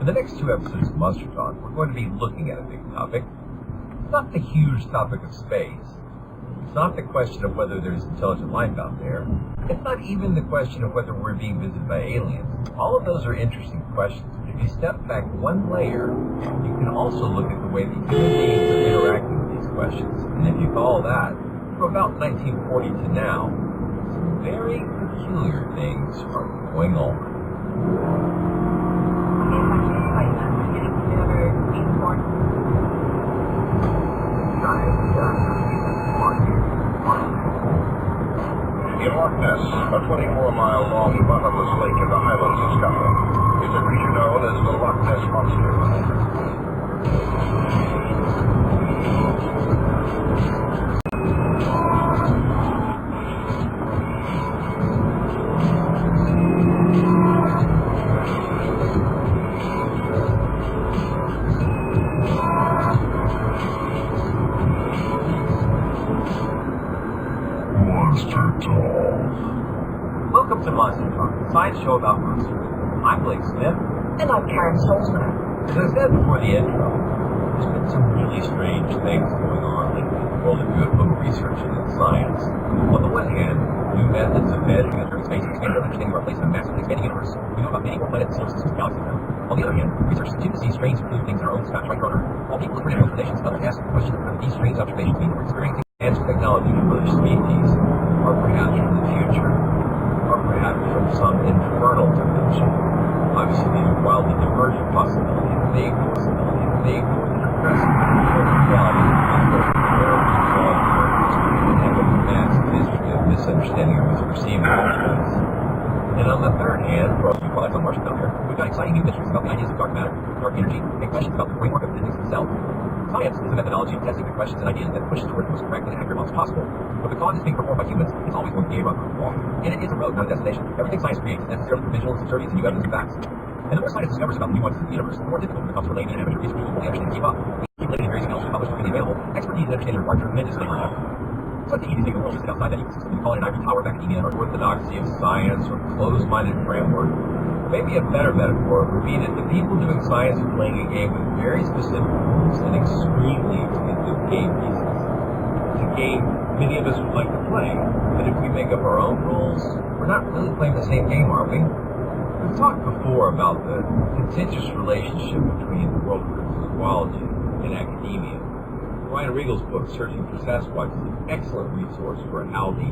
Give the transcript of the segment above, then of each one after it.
For the next 2 episodes of Monster Talk, we're going to be looking at a big topic. It's not the huge topic of space. It's not the question of whether there's intelligent life out there. It's not even the question of whether we're being visited by aliens. All of those are interesting questions. But if you step back one layer, you can also look at the way that human beings are interacting with these questions. And if you follow that, from about 1940 to now, some very peculiar things are going on. In Loch Ness, a 24-mile-long bottomless lake in the Highlands of Scotland, is a creature known as the Loch Ness Monster. Welcome to Monster Talk, a science show about monsters. I'm Blake Smith. And I'm Karen Stolzman. As I said before the intro, there's been some really strange things going on lately in the world of UFO research and science. On the one hand, new methods of measuring and observing space expand our understanding of our place in a massively expanding universe. We know about many more planets, solar systems, galaxies now. On the other hand, researchers continue to see strange and things in our own sky right on Earth. While people look for explanations, others ask the question of whether these strange observations mean that we're experiencing advanced technology from other species, or perhaps from the future, or perhaps from some infernal dimension. Obviously, these are wildly divergent possibilities, a vague possibility, a vague and impressive reality and have a massive history of misunderstanding of what's perceived as space. And on the third hand, for all you call it on Martian out there, we've got exciting new mysteries about the ideas of dark matter, dark energy, and questions about the framework of physics itself. Science is a methodology of testing the questions and ideas that pushes toward the most correct and accurate models possible. But because it's being performed by humans, it's always going to be a rough walk. And it is a road, not a destination. Everything science creates is necessarily provisional, subservient to new evidence and facts. And the more science discovers about the nuances of the universe, the more difficult it becomes for laymen and amateur researchers to fully understand and keep up. Accumulating various analyses published are freely available. Expertise and understanding require tremendous labor and effort. It's like the easy thing in the world to sit outside that ecosystem and call it an ivory tower of academia or orthodoxy of science or closed-minded framework. Maybe a better metaphor would be that the people doing science are playing a game with very specific rules and extremely expensive game pieces. It's a game many of us would like to play, but if we make up our own rules, we're not really playing the same game, are we? We've talked before about the contentious relationship between the world of cryptozoology and academia. Ryan Riegel's book, Searching for Sasquatch, is an excellent resource for how the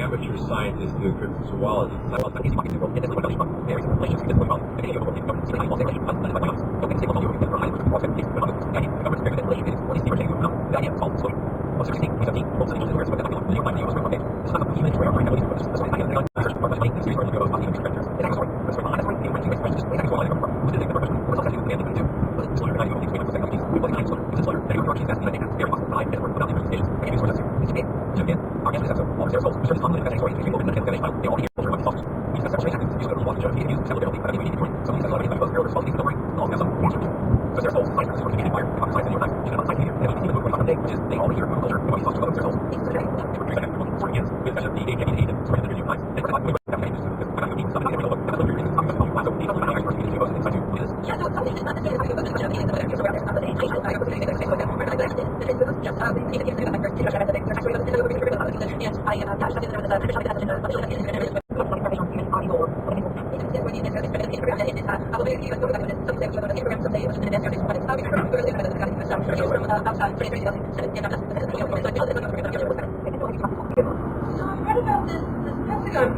amateur scientists doing cryptozoology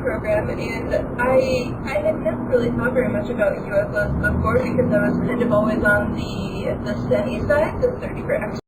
program, and I had never really thought very much about UFOs before because I was kind of always on the sunny side, the search for